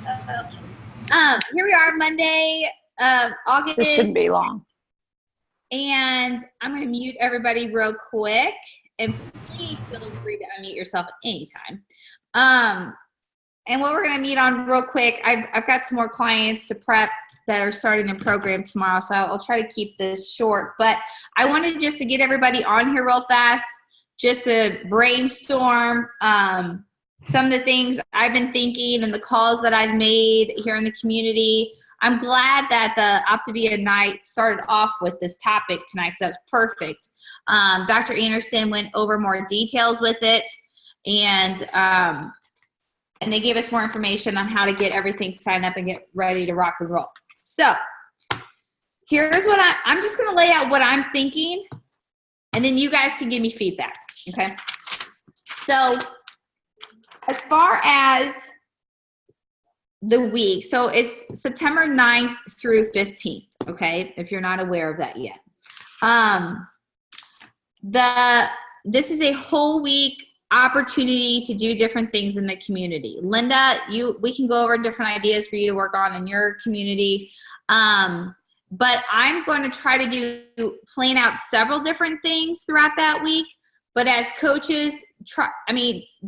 Here we are, Monday, August. This shouldn't be long. And I'm going to mute everybody real quick. And please feel free to unmute yourself at any time. And what we're going to meet on real quick, I've got some more clients to prep that are starting a program tomorrow, so I'll try to keep this short. But I wanted just to get everybody on here real fast, just to brainstorm some of the things I've been thinking and the calls that I've made here in the community. I'm glad that the Optavia night started off with this topic tonight, because that was perfect. Dr. Anderson went over more details with it, and they gave us more information on how to get everything signed up and get ready to rock and roll. So here's what I'm just going to lay out what I'm thinking, and then you guys can give me feedback, okay? So as far as the week, so it's September 9th through 15th, okay, if you're not aware of that yet. This is a whole week opportunity to do different things in the community. Linda, we can go over different ideas for you to work on in your community. But I'm going to try to plan out several different things throughout that week. But as coaches,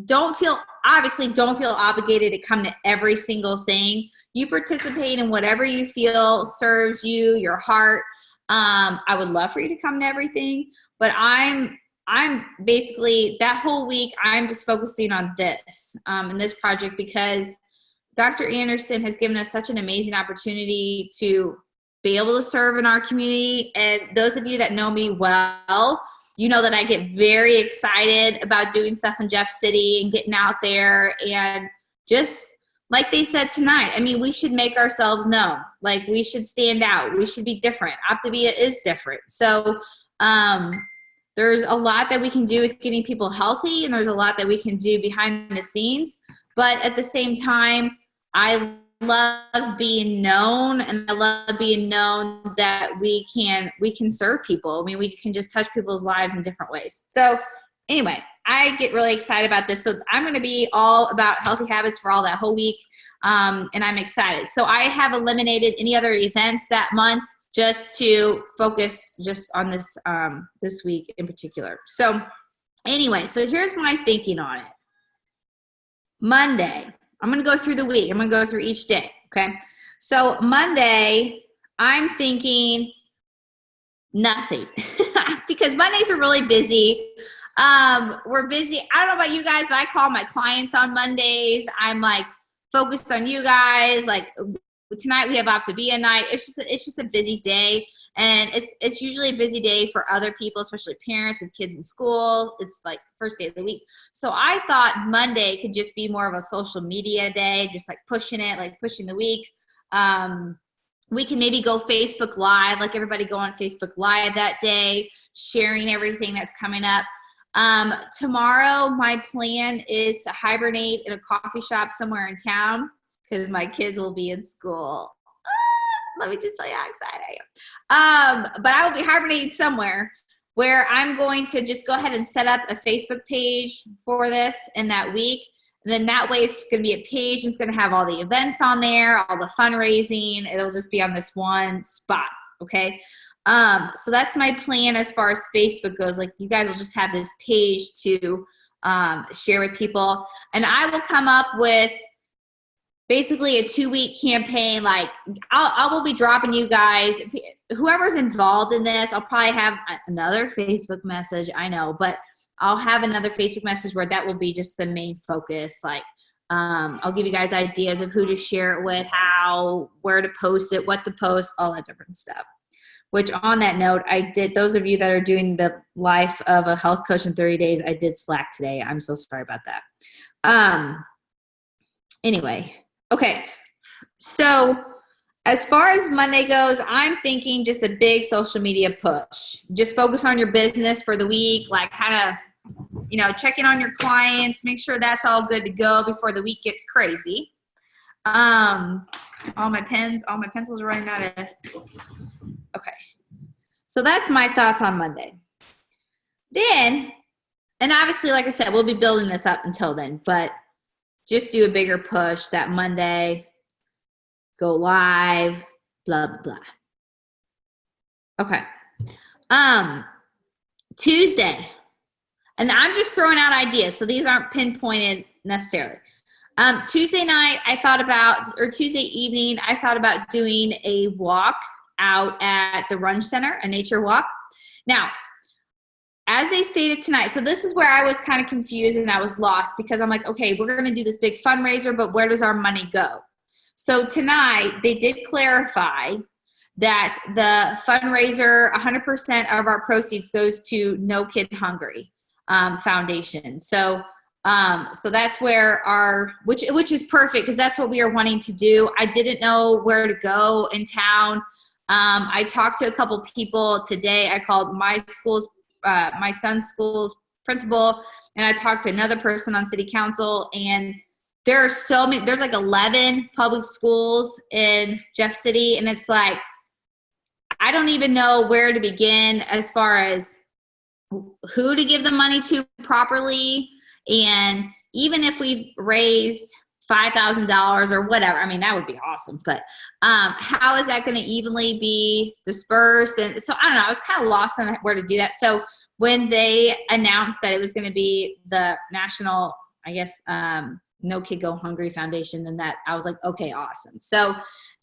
don't feel obligated to come to every single thing. You participate in whatever you feel serves you, your heart. I would love for you to come to everything, but I'm basically, that whole week, I'm just focusing on this, in this project, because Dr. Anderson has given us such an amazing opportunity to be able to serve in our community. And those of you that know me well, you know that I get very excited about doing stuff in Jeff City and getting out there, and just like they said tonight, we should make ourselves known. Like, we should stand out. We should be different. Optavia is different. So there's a lot that we can do with getting people healthy, and there's a lot that we can do behind the scenes. But at the same time, I love being known, and I love being known that we can serve people. We can just touch people's lives in different ways. So anyway, I get really excited about this. So I'm going to be all about healthy habits for all that whole week. And I'm excited. So I have eliminated any other events that month, just to focus just on this, this week in particular. So anyway, so here's my thinking on it. Monday, I'm going to go through the week. I'm going to go through each day, okay? So Monday, I'm thinking nothing because Mondays are really busy. We're busy. I don't know about you guys, but I call my clients on Mondays. I'm like focused on you guys. Like tonight we have Optavia night. It's just a busy day. And it's usually a busy day for other people, especially parents with kids in school. It's like first day of the week. So I thought Monday could just be more of a social media day, just like pushing it, like pushing the week. We can maybe go Facebook Live, like everybody go on Facebook Live that day, sharing everything that's coming up. Tomorrow, my plan is to hibernate in a coffee shop somewhere in town because my kids will be in school. Let me just tell you how excited I am. But I will be hibernating somewhere where I'm going to just go ahead and set up a Facebook page for this in that week. And then that way it's going to be a page. It's going to have all the events on there, all the fundraising. It'll just be on this one spot, okay? So that's my plan as far as Facebook goes. Like, you guys will just have this page to share with people. And I will come up with basically a 2-week campaign. Like, I will be dropping you guys, whoever's involved in this, I'll probably have another Facebook message, I know, but I'll have another Facebook message where that will be just the main focus. Like, I'll give you guys ideas of who to share it with, how, where to post it, what to post, all that different stuff. Which, on that note, those of you that are doing the life of a health coach in 30 days, I did Slack today. I'm so sorry about that. Anyway. Okay, so as far as Monday goes, I'm thinking just a big social media push. Just focus on your business for the week, like kind of, check in on your clients, make sure that's all good to go before the week gets crazy. All my pencils are running out of, okay. So that's my thoughts on Monday. Then, and obviously, like I said, we'll be building this up until then, but just do a bigger push that Monday. go live, blah, blah, blah. Okay. Tuesday, and I'm just throwing out ideas, so these aren't pinpointed necessarily. Tuesday night, Tuesday evening, I thought about doing a walk out at the Runge Center, a nature walk. Now, as they stated tonight, so this is where I was kind of confused and I was lost because I'm like, okay, we're going to do this big fundraiser, but where does our money go? So tonight, they did clarify that the fundraiser, 100% of our proceeds goes to No Kid Hungry Foundation. So that's where which is perfect because that's what we are wanting to do. I didn't know where to go in town. I talked to a couple people today. I called my son's school's principal, and I talked to another person on city council, and there are so many, there's like 11 public schools in Jeff City, and it's like, I don't even know where to begin as far as who to give the money to properly. And even if we raised $5,000 or whatever, I mean, that would be awesome. But how is that going to evenly be dispersed? And so I don't know, I was kind of lost on where to do that. So when they announced that it was going to be the national, I guess, No Kid Go Hungry Foundation, then that I was like, okay, awesome. So,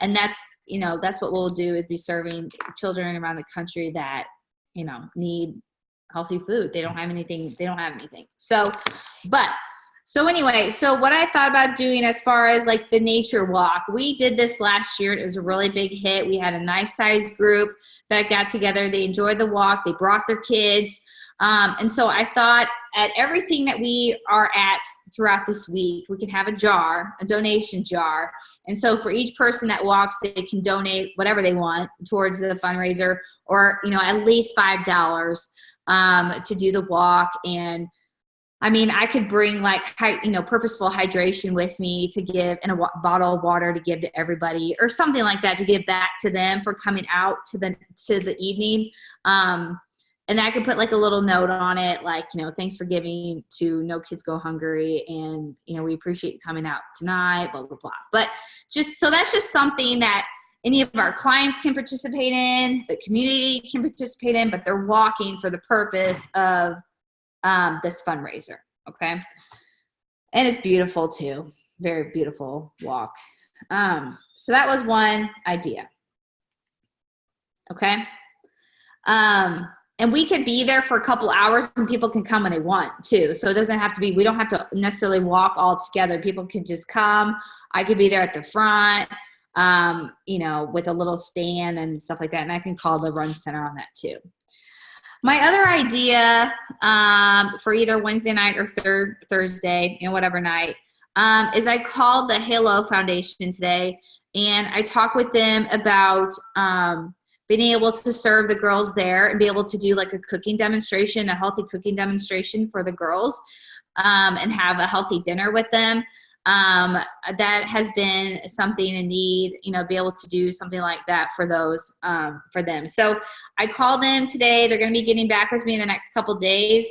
and that's what we'll do is be serving children around the country that, need healthy food. They don't have anything. So anyway, so what I thought about doing as far as like the nature walk, we did this last year. It was a really big hit. We had a nice sized group that got together. They enjoyed the walk. They brought their kids. And so I thought at everything that we are at throughout this week, we can have a donation jar. And so for each person that walks, they can donate whatever they want towards the fundraiser, or, at least $5 to do the walk. And I mean, I could bring like, purposeful hydration with me to give, and a bottle of water to give to everybody or something like that to give back to them for coming out to the evening. And I could put like a little note on it, like, thanks for giving to No Kids Go Hungry. And, we appreciate you coming out tonight, blah, blah, blah. But so that's just something that any of our clients can participate in, the community can participate in, but they're walking for the purpose of this fundraiser. Okay. And it's beautiful too. Very beautiful walk. So that was one idea. Okay. And we could be there for a couple hours and people can come when they want too. So it doesn't have to be, we don't have to necessarily walk all together. People can just come. I could be there at the front, with a little stand and stuff like that. And I can call the Runge Center on that too. My other idea for either Wednesday night or Thursday, whatever night, is I called the Halo Foundation today, and I talked with them about being able to serve the girls there and be able to do like a cooking demonstration, a healthy cooking demonstration for the girls, and have a healthy dinner with them. That has been something in need, be able to do something like that for those, for them. So I called them today. They're going to be getting back with me in the next couple days.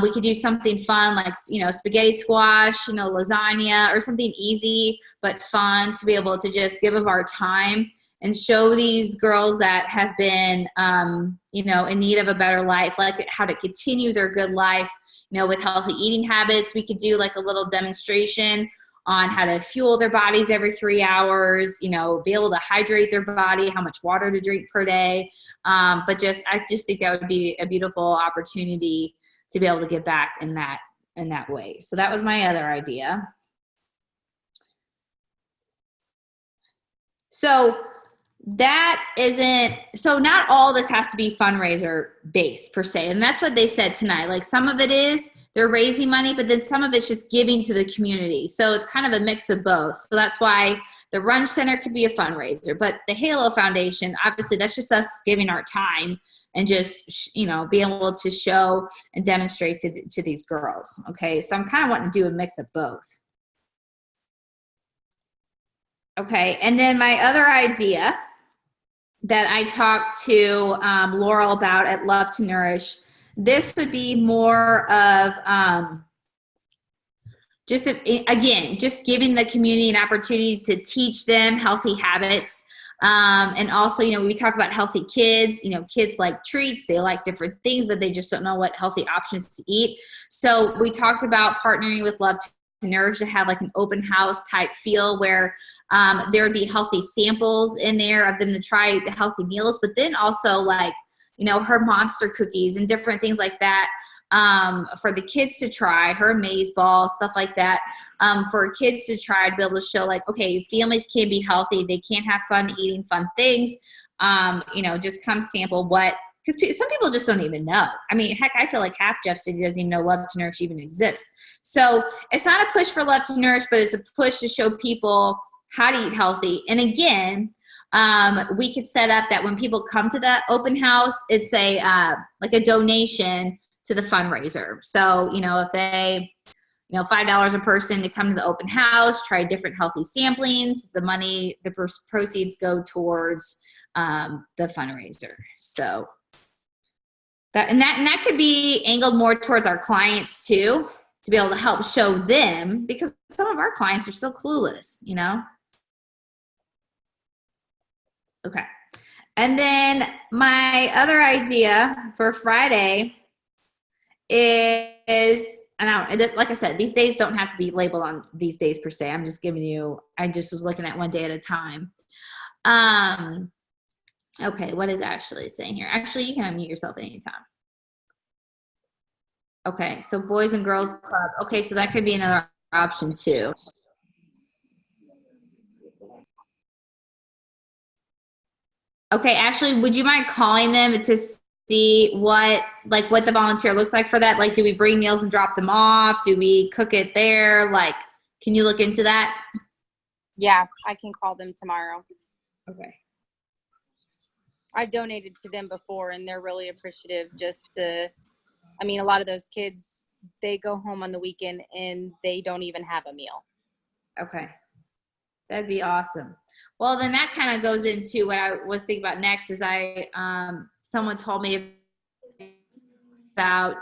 We could do something fun like, spaghetti squash, lasagna, or something easy but fun to be able to just give of our time and show these girls that have been, in need of a better life, like how to continue their good life, with healthy eating habits. We could do like a little demonstration on how to fuel their bodies every 3 hours, be able to hydrate their body, how much water to drink per day. I just think that would be a beautiful opportunity to be able to give back in that way. So that was my other idea. So not all this has to be fundraiser based per se. And that's what they said tonight. Like some of it is, they're raising money, but then some of it's just giving to the community. So it's kind of a mix of both. So that's why the Runge Center could be a fundraiser, but the Halo Foundation, obviously that's just us giving our time and just, be able to show and demonstrate to these girls. Okay. So I'm kind of wanting to do a mix of both. Okay. And then my other idea that I talked to Laurel about at Love to Nourish, this would be more of just again, just giving the community an opportunity to teach them healthy habits. And also, we talk about healthy kids. Kids like treats, they like different things, but they just don't know what healthy options to eat. So we talked about partnering with Love to Nourish to have like an open house type feel where there would be healthy samples in there of them to try the healthy meals, but then also like, her monster cookies and different things like that. For the kids to try, her maze ball, stuff like that, for kids to try to be able to show like, okay, families can be healthy. They can have fun eating fun things. Just come sample what, because some people just don't even know. I mean, heck, I feel like half Jeff City doesn't even know Love to Nourish even exists. So it's not a push for Love to Nourish, but it's a push to show people how to eat healthy. And again, we could set up that when people come to the open house, it's like a donation to the fundraiser. So, if they, $5 a person to come to the open house, try different healthy samplings, the money, the proceeds go towards the fundraiser. So that could be angled more towards our clients too, to be able to help show them, because some of our clients are still clueless, Okay. And then my other idea for Friday is, like I said, these days don't have to be labeled on these days per se. I'm just giving you, I just was looking at one day at a time. Okay, what is Ashley saying here? Actually, you can unmute yourself at any time. Okay, so Boys and Girls Club. Okay, so that could be another option too. Okay, Ashley, would you mind calling them to see what the volunteer looks like for that? Like, do we bring meals and drop them off? Do we cook it there? Like, can you look into that? Yeah, I can call them tomorrow. Okay. I've donated to them before and they're really appreciative. A lot of those kids, they go home on the weekend and they don't even have a meal. Okay. That'd be awesome. Well, then that kind of goes into what I was thinking about next is someone told me about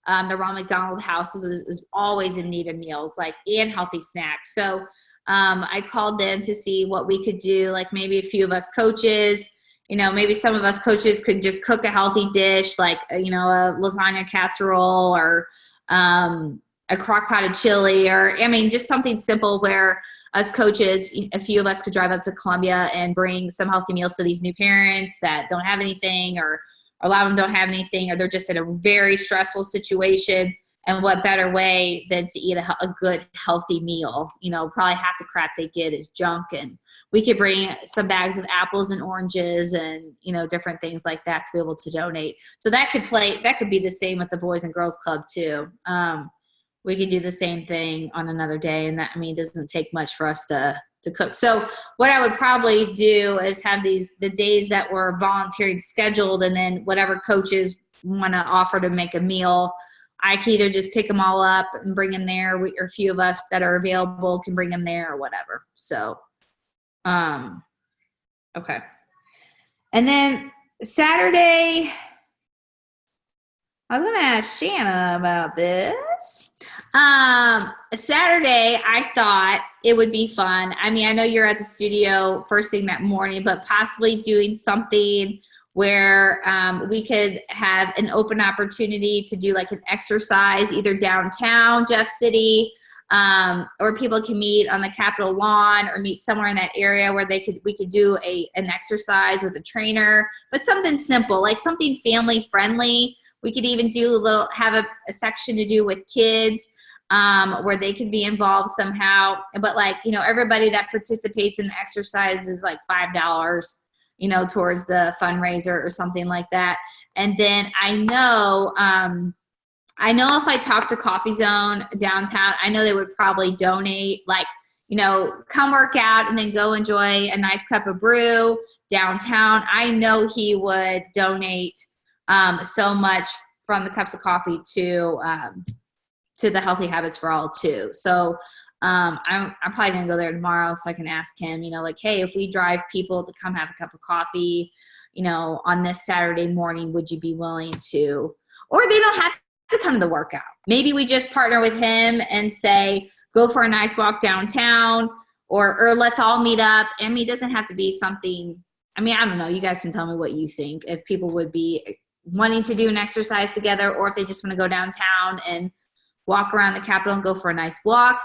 the Ronald McDonald House is always in need of meals, and healthy snacks. So I called them to see what we could do, like maybe a few of us coaches, maybe some of us coaches could just cook a healthy dish, like, a lasagna casserole or a crock pot of chili, or, just something simple where us coaches, a few of us could drive up to Columbia and bring some healthy meals to these new parents that don't have anything, or a lot of them don't have anything, or they're just in a very stressful situation. And what better way than to eat a good, healthy meal? Probably half the crap they get is junk. And we could bring some bags of apples and oranges and, different things like that to be able to donate. So that could be the same with the Boys and Girls Club too. We could do the same thing on another day. And that, it doesn't take much for us to cook. So what I would probably do is have the days that were volunteering scheduled, and then whatever coaches want to offer to make a meal, I can either just pick them all up and bring them there, or a few of us that are available can bring them there or whatever. So, okay. And then Saturday, I was going to ask Shanna about this. Saturday, I thought it would be fun. I know you're at the studio first thing that morning, but possibly doing something where we could have an open opportunity to do like an exercise either downtown Jeff City, or people can meet on the Capitol lawn or meet somewhere in that area where we could do an exercise with a trainer, but something simple, like something family friendly. We could even have a section to do with kids, where they could be involved somehow. But everybody that participates in the exercise is like $5, towards the fundraiser or something like that. And then I know if I talk to Coffee Zone downtown, I know they would probably donate, come work out and then go enjoy a nice cup of brew downtown. I know he would donate so much from the cups of coffee to the Healthy Habits for All too. So I'm probably gonna go there tomorrow so I can ask him, hey, if we drive people to come have a cup of coffee, on this Saturday morning, would you be willing to? Or they don't have to come to the workout. Maybe we just partner with him and say, go for a nice walk downtown, or let's all meet up. I mean, it doesn't have to be something, I mean, I don't know. You guys can tell me what you think. If people would be wanting to do an exercise together, or if they just want to go downtown and walk around the Capitol and go for a nice walk.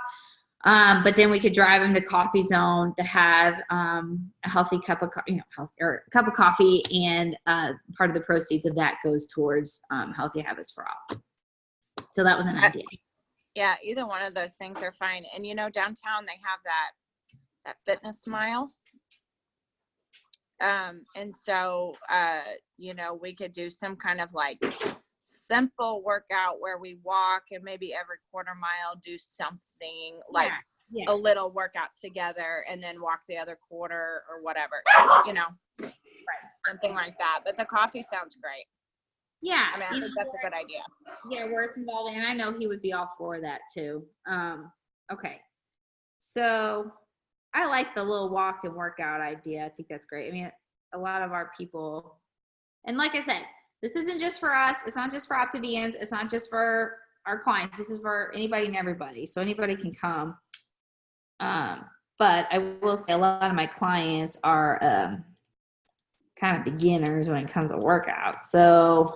But then we could drive them to Coffee Zone to have a healthy cup of cup of coffee, and part of the proceeds of that goes towards Healthy Habits for All. So that was an idea. Yeah, either one of those things are fine. And downtown they have that fitness mile. And so we could do some kind of like simple workout where we walk, and maybe every quarter mile do something like a little workout together, and then walk the other quarter or whatever, right, something like that. But the coffee sounds great. Yeah, I mean, I think that's a good idea. Yeah, where it's involved, and I know he would be all for that too. Okay, so I like the little walk and workout idea. I think that's great. I mean, a lot of our people, and like I said, this isn't just for us. It's not just for Optivians. It's not just for our clients. This is for anybody and everybody. So anybody can come. But I will say a lot of my clients are kind of beginners when it comes to workouts. So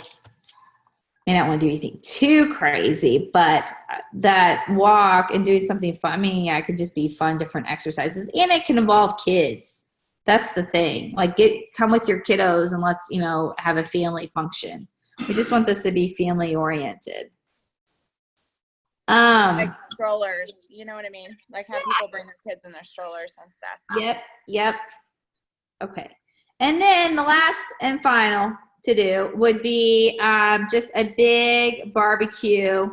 I may not want to do anything too crazy, but that walk and doing something fun, I mean, yeah, it could just be fun, different exercises, and it can involve kids. That's the thing. Like, come with your kiddos and let's, have a family function. We just want this to be family oriented. Like strollers, you know what I mean? Like have people bring their kids in their strollers and stuff. Yep. Okay. And then the last and final to do would be just a big barbecue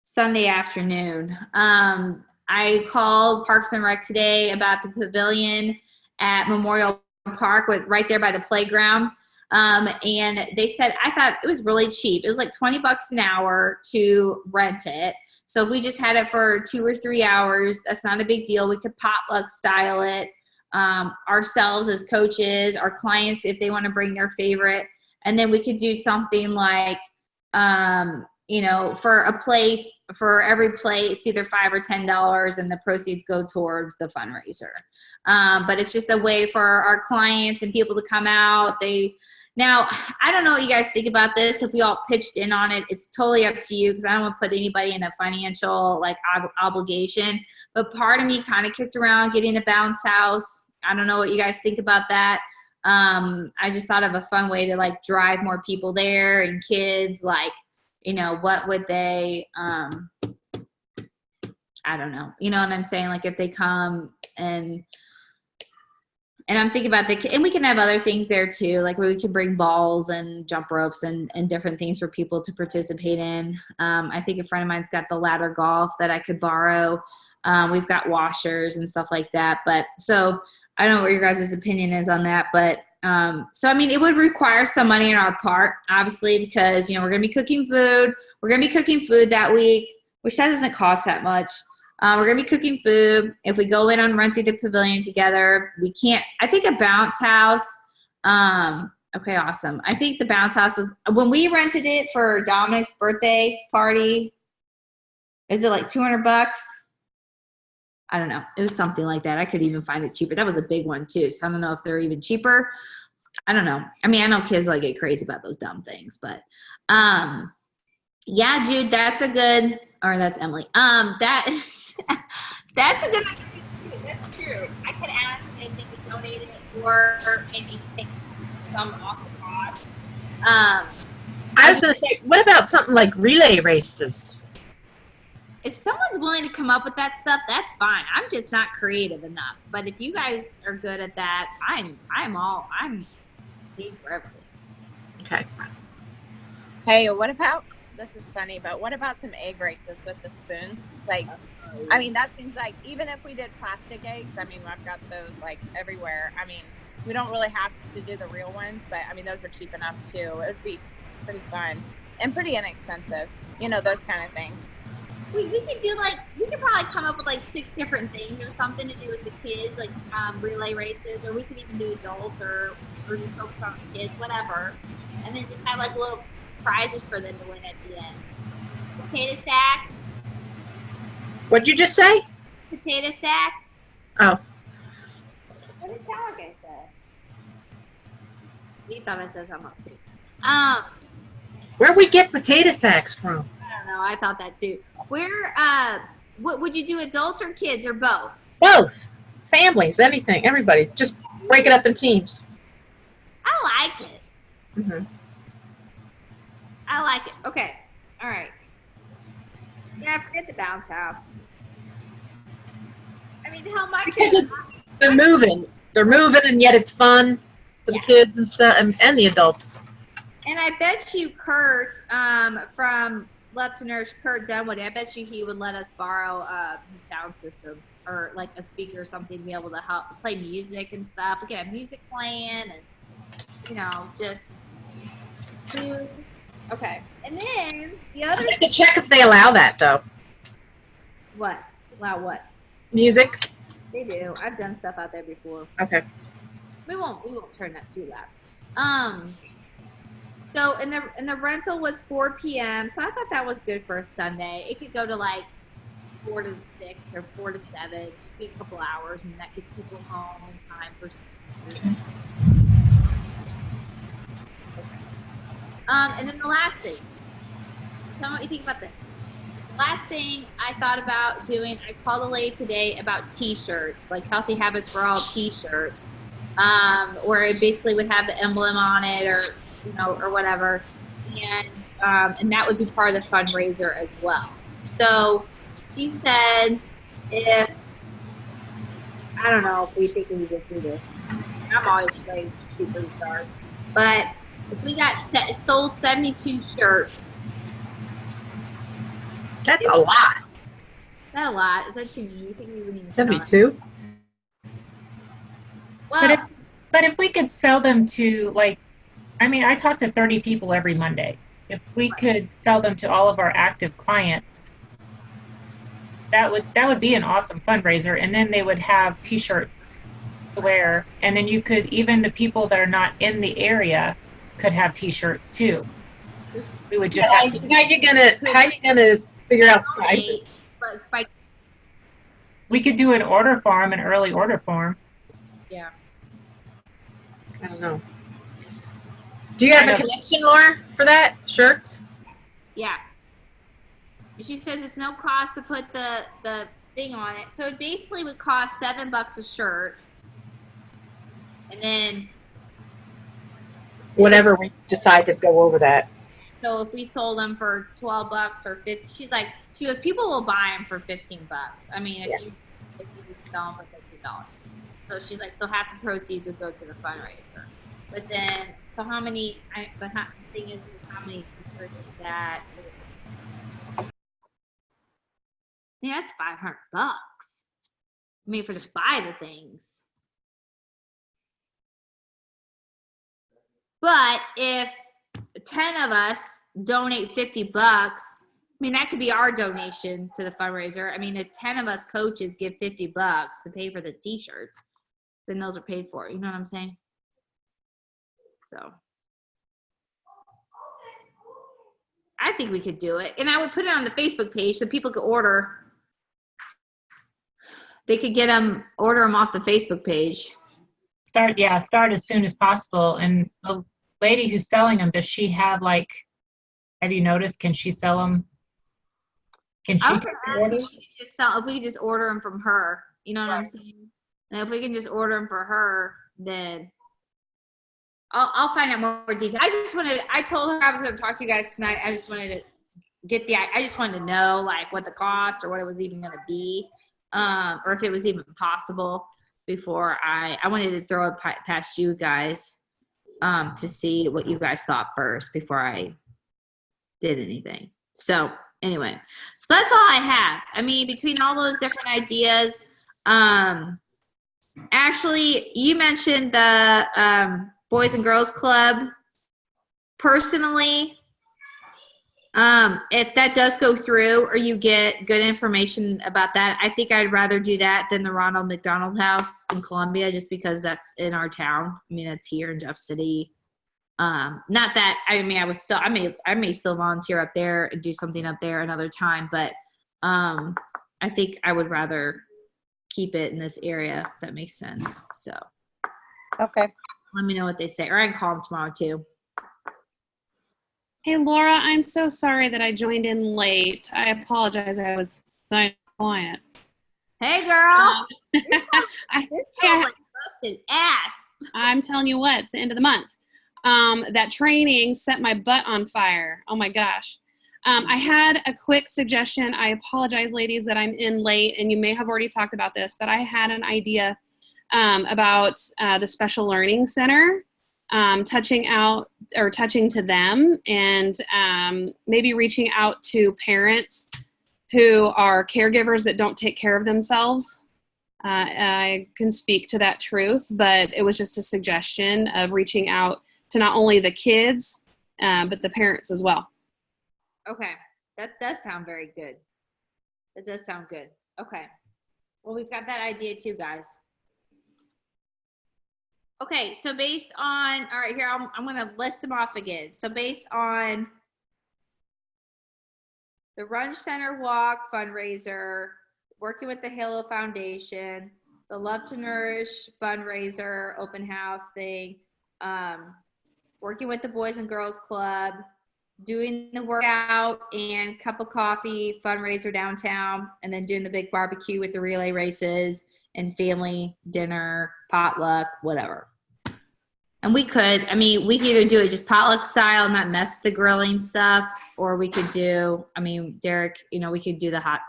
Sunday afternoon. I called Parks and Rec today about the pavilion at Memorial Park right there by the playground. And they said, I thought it was really cheap. It was like $20 an hour to rent it. So if we just had it for 2 or 3 hours, that's not a big deal. We could potluck style it ourselves as coaches, our clients, if they want to bring their favorite. And then we could do something like, for a plate, for every plate, it's either $5 or $10, and the proceeds go towards the fundraiser. But it's just a way for our clients and people to come out. Now, I don't know what you guys think about this. If we all pitched in on it, it's totally up to you, because I don't want to put anybody in a financial obligation. But part of me kind of kicked around getting a bounce house. I don't know what you guys think about that. I just thought of a fun way to drive more people there, and kids, what would they, I don't know. You know what I'm saying? Like if they come and I'm thinking about and we can have other things there too, like where we can bring balls and jump ropes and different things for people to participate in. I think a friend of mine's got the ladder golf that I could borrow. We've got washers and stuff like that. But so I don't know what your guys' opinion is on that. But so, I mean, it would require some money on our part, obviously, because, we're going to be cooking food. We're going to be cooking food that week, which that doesn't cost that much. We're going to be cooking food. If we go in on renting the pavilion together, I think a bounce house. Okay, awesome. I think the bounce house when we rented it for Dominic's birthday party, is it like $200? I don't know. It was something like that. I could even find it cheaper. That was a big one too. So I don't know if they're even cheaper. I don't know. I mean, I know kids get crazy about those dumb things, but yeah, Jude, that's Emily. That's a good idea. That's true. I could ask if they could donate it, or maybe take some off the cost. I was going to say, what about something like relay races? If someone's willing to come up with that stuff, that's fine. I'm just not creative enough. But if you guys are good at that, I'm game for everything. Okay. Hey, this is funny, but what about some egg races with the spoons? I mean, that seems like, even if we did plastic eggs, I mean, I've got those everywhere. I mean, we don't really have to do the real ones, but I mean, those are cheap enough too. It would be pretty fun and pretty inexpensive, those kind of things. We could do we could probably come up with 6 different things or something to do with the kids, relay races, or we could even do adults or just focus on the kids, whatever. And then just have little prizes for them to win at the end. Potato sacks. What'd you just say? Potato sacks. Oh, What did it sound like I said? You thought I said something else too. where'd we get potato sacks from? I don't know. I thought that too. What would you do, adults or kids or both? Both. Families, anything, everybody. Just break it up in teams. I like it. Mm-hmm. I like it. Okay. All right. Yeah, forget the bounce house. I mean, hell, my Because kids. they're moving. They're moving, and yet it's fun for the kids and stuff, and the adults. And I bet you Kurt, from Love to Nourish, Kurt Dunwoody, I bet you he would let us borrow his sound system or like a speaker or something to be able to help play music and stuff. We could have music playing and, just food. Okay. And then the other. You have to check if they allow that, though. What? Wow, what? Music? They do. I've done stuff out there before. Okay. We won't turn that too loud. So and the rental was 4 p.m. So I thought that was good for a Sunday. It could go to like 4 to 6 or 4 to 7, just be a couple hours, and that gets people home in time for school. And then the last thing. Tell me what you think about this. Last thing I thought about doing, I called a lady today about T-shirts, like Healthy Habits for All T-shirts, where it basically would have the emblem on it, or whatever, and that would be part of the fundraiser as well. So she said, if I don't know if we think we could do this, I'm always playing superstars, but if we got sold 72 shirts. That's a lot. Is that a lot? Is that too many? You think we would need 72? Well, but if we could sell them to, like, I mean, I talk to 30 people every Monday. If we could sell them to all of our active clients, that would be an awesome fundraiser. And then they would have T-shirts to wear. And then you could, even the people that are not in the area could have T-shirts too. We would just have to. How you gonna figure out sizes? We could do an order form, an early order form. Yeah. I don't know. Do you have a connection, Laura, for that? Shirts? Yeah. She says it's no cost to put the thing on it. So it basically would cost $7 a shirt. And then whatever we decide to go over that. So if we sold them for $12 or $15, she goes, people will buy them for $15. I mean, if you sell them for $15. So she's like, so half the proceeds would go to the fundraiser. But then, so how many? The thing is, how many t-shirts is that? I mean, that's $500. I mean, for to buy the things. But if 10 of us donate $50, I mean, that could be our donation to the fundraiser. I mean, if 10 of us coaches give $50 to pay for the t-shirts, then those are paid for. You know what I'm saying? So I think we could do it. And I would put it on the Facebook page so people could order. They could order them off the Facebook page. Start as soon as possible. And the lady who's selling them, does she have have you noticed, can she sell them? Can she take orders? If we could just order them from her, you know what I'm saying? And if we can just order them for her, then I'll find out more details. I told her I was going to talk to you guys tonight. I just wanted to I just wanted to know what the cost or what it was even going to be, or if it was even possible before I wanted to throw it past you guys, to see what you guys thought first before I did anything. So anyway, so that's all I have. I mean, between all those different ideas, Ashley, you mentioned the Boys and Girls Club. Personally, if that does go through or you get good information about that, I think I'd rather do that than the Ronald McDonald House in Columbia, just because that's in our town. I mean, it's here in Jeff City. Not that, I mean, I may still volunteer up there and do something up there another time, but I think I would rather keep it in this area, if that makes sense. So Okay. let me know what they say. Or I can call them tomorrow too. Hey, Laura, I'm so sorry that I joined in late. I apologize. I was nice and quiet. Hey, girl. This I, feels like busted ass. I'm telling you what, it's the end of the month. That training set my butt on fire. Oh my gosh. I had a quick suggestion. I apologize, ladies, that I'm in late, and you may have already talked about this, but I had an idea about the Special Learning Center, touching to them, and maybe reaching out to parents who are caregivers that don't take care of themselves. I can speak to that truth, but it was just a suggestion of reaching out to not only the kids, but the parents as well. Okay. That does sound very good. That does sound good. Okay. Well, we've got that idea too, guys. Okay. So based on, all right, here, I'm going to list them off again. So based on the Run Center Walk fundraiser, working with the Halo Foundation, the Love to Nourish fundraiser, open house thing, working with the Boys and Girls Club, doing the workout and cup of coffee fundraiser downtown, and then doing the big barbecue with the relay races and family dinner, potluck, whatever. And we could either do it just potluck style, not mess with the grilling stuff, or we could do, Derek, we could do the hot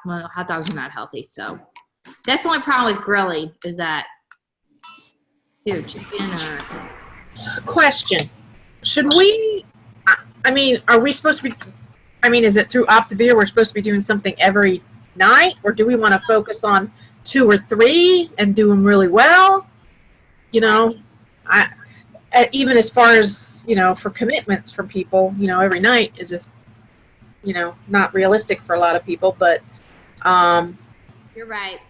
dogs are not healthy. So that's the only problem with grilling is that either chicken or. Question. Should we, are we supposed to be, is it through Optavia we're supposed to be doing something every night, or do we want to focus on 2 or 3 and do them really well? Even as far as, for commitments for people, every night is just, not realistic for a lot of people, but. You're right.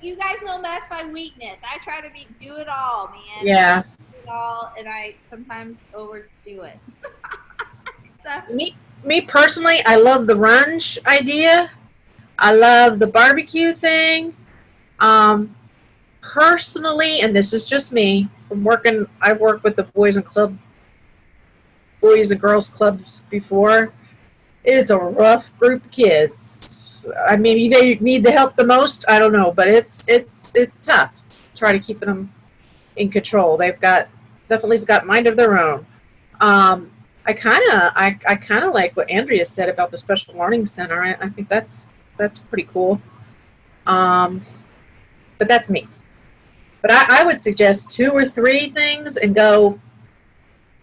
You guys know that's my weakness. I try to do it all, man. Yeah. Do it all, and I sometimes overdo it. So. Me personally, I love the runch idea. I love the barbecue thing. Personally, and this is just me, I've worked with the Boys and Girls Clubs before. It's a rough group of kids. They need the help the most. I don't know, but it's tough. Try to keep them in control. They've definitely got mind of their own. I kind of like what Andrea said about the Special Learning Center. I think that's pretty cool. But that's me. But I would suggest 2 or 3 things and go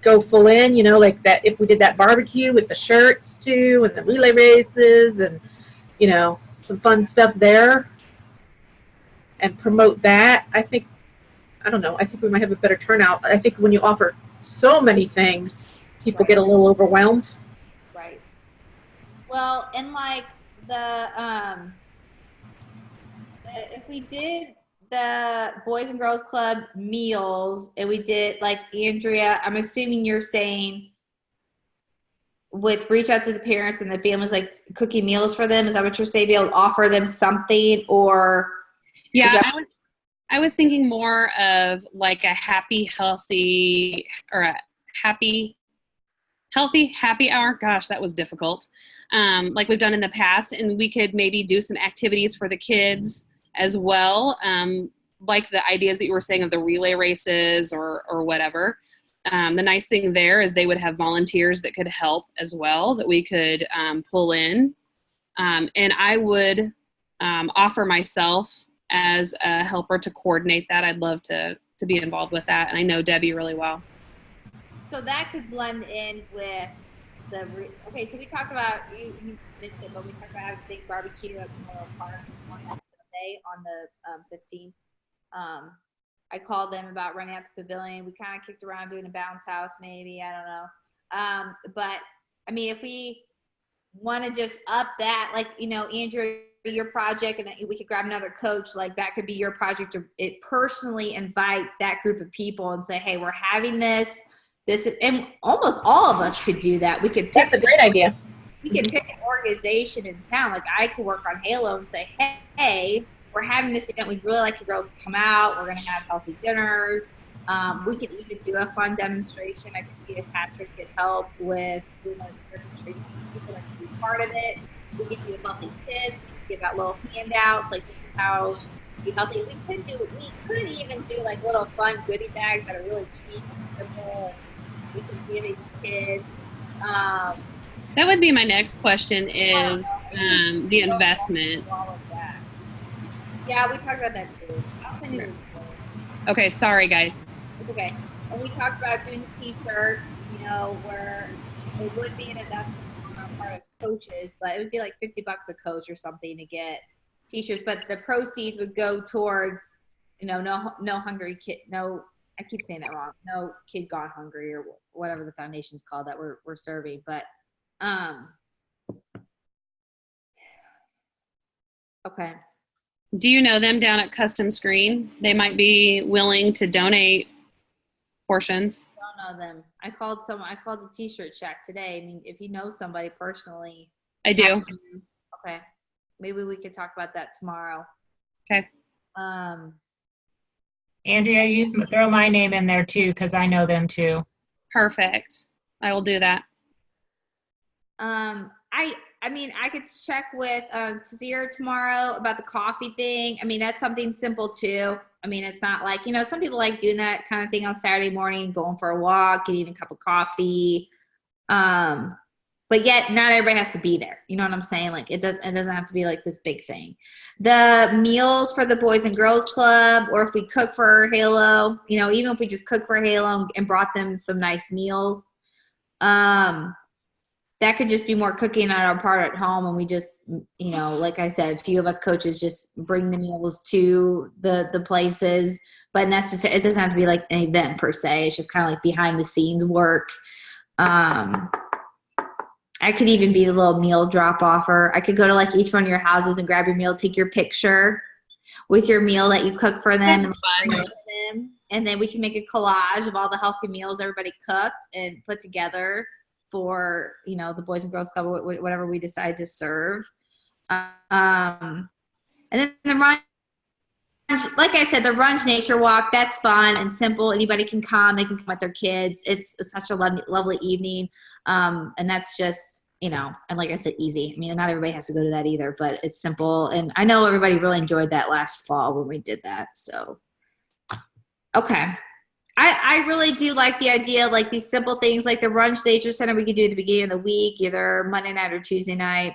full in, like that. If we did that barbecue with the shirts too, and the relay races, and some fun stuff there, and promote that. I think we might have a better turnout. I think when you offer so many things, people get a little overwhelmed. Right. Well, and like if we did the Boys and Girls Club meals, and we did, like, Andrea, I'm assuming you're saying with reach out to the parents and the families, like cooking meals for them. Is that what you're saying? Be able to offer them something, or? Yeah, I was thinking more of like a healthy happy hour. Gosh, that was difficult. Like we've done in the past, and we could maybe do some activities for the kids as well. Like the ideas that you were saying of the relay races or whatever. The nice thing there is they would have volunteers that could help as well, that we could pull in. And I would offer myself as a helper to coordinate that. I'd love to be involved with that. And I know Debbie really well. So that could blend in with okay, so we talked about, you missed it, but we talked about having a big barbecue at Memorial Park on that Sunday on the 15th. I called them about running out the pavilion. We kind of kicked around doing a bounce house, maybe. I don't know. But if we want to just up that, like, Andrew, your project, and we could grab another coach, like that could be your project, to personally invite that group of people and say, hey, we're having this, and almost all of us could do that. We could pick. That's a great idea. we can pick an organization in town. Like I could work on Halo and say, hey, we're having this event. We'd really like you girls to come out. We're going to have healthy dinners. We could even do a fun demonstration. I could see if Patrick could help with doing a demonstration. People that can be part of it. We could do healthy tips. We could give out little handouts. Like this is how to be healthy. We could even do like little fun goodie bags that are really cheap and simple. We can give each kid. That would be my next question is the investment. Yeah, we talked about that too. I'll send you the report. Okay, sorry guys. It's okay. And we talked about doing the t-shirt, you know, where it would be an investment on our part as coaches, but it would be like $50 a coach or something to get t-shirts. But the proceeds would go towards, you know, no hungry kid, no, I keep saying that wrong. No kid gone hungry or whatever the foundation's called that we're serving. But okay. Do you know them down at Custom Screen? They might be willing to donate portions. I don't know them. I called the t-shirt shack today. I mean, if you know somebody personally. I do. Okay. Maybe we could talk about that tomorrow. Okay. Andrea, throw my name in there too, because I know them too. Perfect. I will do that. I mean, I could check with Tazir tomorrow about the coffee thing. I mean, that's something simple too. I mean, it's not like, you know, some people like doing that kind of thing on Saturday morning, going for a walk, getting a cup of coffee. But yet not everybody has to be there. You know what I'm saying? Like it doesn't have to be like this big thing. The meals for the Boys and Girls Club, or if we cook for Halo, you know, even if we just cook for Halo and brought them some nice meals, that could just be more cooking on our part at home. And we just, you know, like I said, a few of us coaches just bring the meals to the places, but it doesn't have to be like an event per se. It's just kind of like behind the scenes work. I could even be the little meal drop offer. I could go to like each one of your houses and grab your meal, take your picture with your meal that you cook for them, and then we can make a collage of all the healthy meals everybody cooked and put together for, you know, the Boys and Girls Club, whatever we decide to serve. And then the run, like I said, the Runge Nature Walk, that's fun and simple. Anybody can come. They can come with their kids. It's such a lovely evening. And that's just, you know, and like I said, easy. I mean, not everybody has to go to that either, but it's simple. And I know everybody really enjoyed that last fall when we did that. So, okay. I really do like the idea, like these simple things like the Runge Nature Center we could do at the beginning of the week, either Monday night or Tuesday night.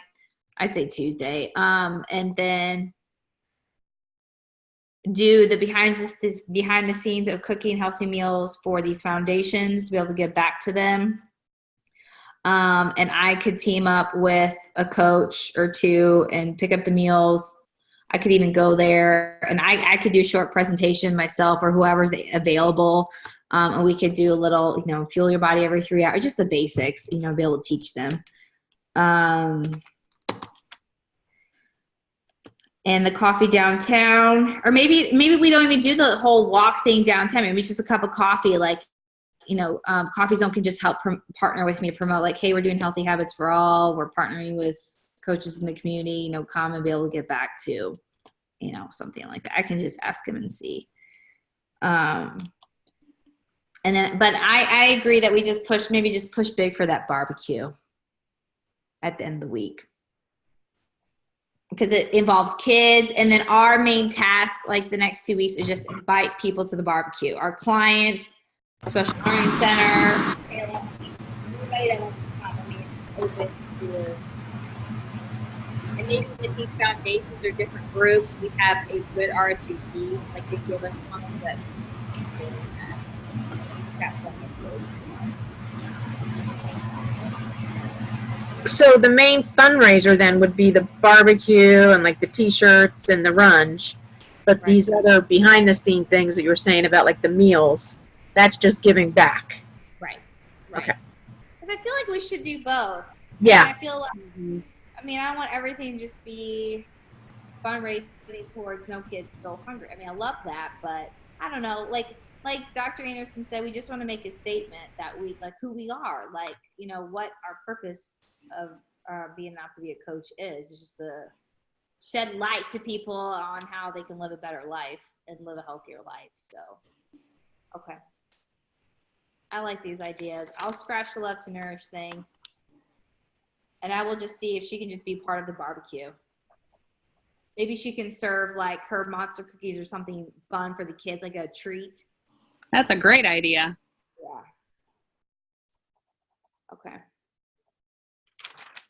I'd say Tuesday. And then do the behind the scenes of cooking healthy meals for these foundations to be able to give back to them. And I could team up with a coach or two and pick up the meals. I could even go there and I could do a short presentation myself or whoever's available. And we could do a little, you know, fuel your body every 3 hours, just the basics, you know, be able to teach them. And the coffee downtown, or maybe we don't even do the whole walk thing downtown. Maybe it's just a cup of coffee, like, you know, Coffee Zone can just help partner with me to promote, like, hey, we're doing Healthy Habits for All. We're partnering with coaches in the community, you know, come and be able to get back to, you know, something like that. I can just ask him and see. And then, but I agree that we just push big for that barbecue at the end of the week, because it involves kids. And then our main task, like the next 2 weeks, is just invite people to the barbecue. Our clients, Special Learning Center, everybody that wants to come, I mean, open to. And maybe with these foundations or different groups, we have a good RSVP, like they give us one so that we got plenty of food. So the main fundraiser then would be the barbecue and like the t-shirts and the Runge, but Right. these other behind the scene things that you were saying about like the meals, that's just giving back. Right. Okay. Because I feel like we should do both. Yeah. And I feel like, I mean, I don't want everything to just be fundraising towards no kids go hungry. I mean, I love that, but I don't know, like Dr. Anderson said, we just want to make a statement that we, like, who we are, like, you know, what our purpose of being enough to be a coach is. It's just to shed light to people on how they can live a better life and live a healthier life. So, okay. I like these ideas. I'll scratch the Love to Nourish thing. And I will just see if she can just be part of the barbecue. Maybe she can serve like her monster cookies or something fun for the kids, like a treat. That's a great idea. Yeah. Okay.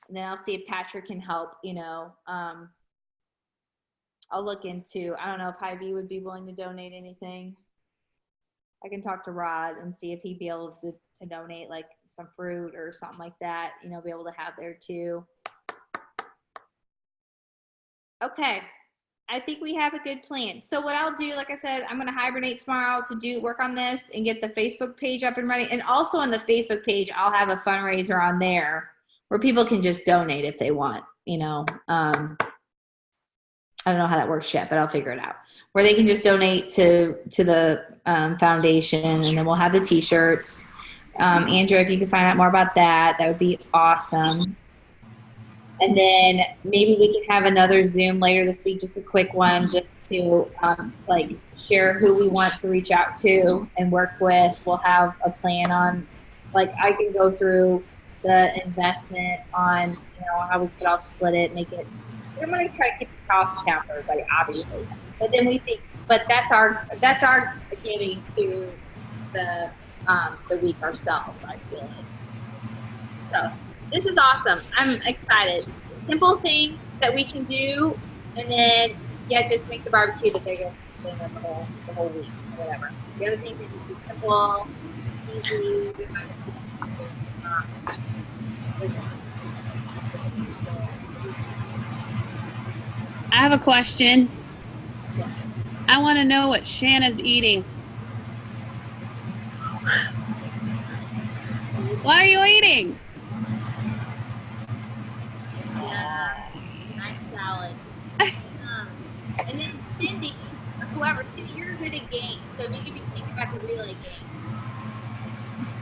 And then I'll see if Patrick can help, I'll look into, I don't know if Hy-Vee would be willing to donate anything. I can talk to Rod and see if he'd be able to donate like some fruit or something like that, be able to have there too. Okay. I think we have a good plan. So what I'll do, like I said, I'm going to hibernate tomorrow to work on this and get the Facebook page up and running. And also on the Facebook page, I'll have a fundraiser on there where people can just donate if they want, I don't know how that works yet, but I'll figure it out. Where they can just donate to the foundation, and then we'll have the T-shirts. Andrew, if you can find out more about that, that would be awesome. And then maybe we can have another Zoom later this week, just a quick one, just to share who we want to reach out to and work with. We'll have a plan on, I can go through the investment on, how we could all split it, make it. I'm going to try to keep the cost down for everybody, obviously. But then we think, that's our giving to the week ourselves, I feel like. So this is awesome. I'm excited. Simple things that we can do, and then just make the barbecue the biggest thing of the whole week or whatever. The other things can just be simple, easy, behind the scenes. I have a question. Yes. I want to know what Shanna's eating. What are you eating? Yeah, nice salad. And then Cindy, or whoever, Cindy, you're good at games, so maybe be thinking about the relay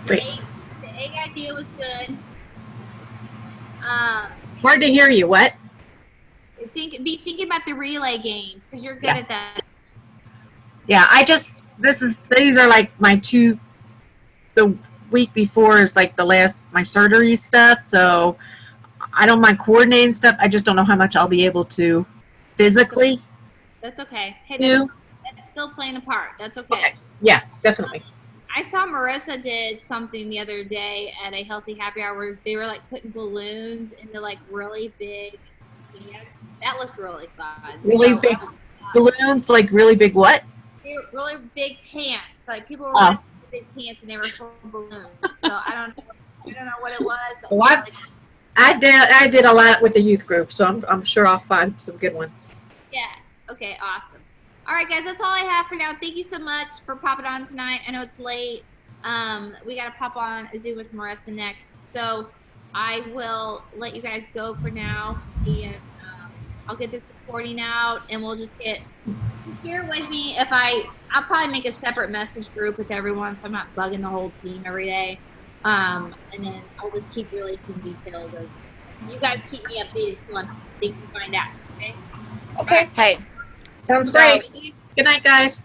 game. The egg idea was good. Hard to hear you. What? Be thinking about the relay games because you're good at that. Yeah, these are like my two. The week before is like my surgery stuff, so I don't mind coordinating stuff. I just don't know how much I'll be able to physically. That's okay. Hey, do. that's still playing a part. That's okay. Yeah, definitely. I saw Marissa did something the other day at a Healthy Happy Hour where they were putting balloons into really big pants. That looked really fun. Really big balloons, really big what? They were really big pants. People were wearing big pants and they were full of balloons. So I don't know what it was. But I did a lot with the youth group, so I'm sure I'll find some good ones. Yeah. Okay. Awesome. All right, guys. That's all I have for now. Thank you so much for popping on tonight. I know it's late. We got to pop on a Zoom with Marissa next. So I will let you guys go for now. And I'll get this recording out, and we'll just bear with me if I'll probably make a separate message group with everyone so I'm not bugging the whole team every day. And then I'll just keep releasing details as you guys keep me updated too on things you find out. Okay? Okay. Hey. Sounds great. Good night, guys.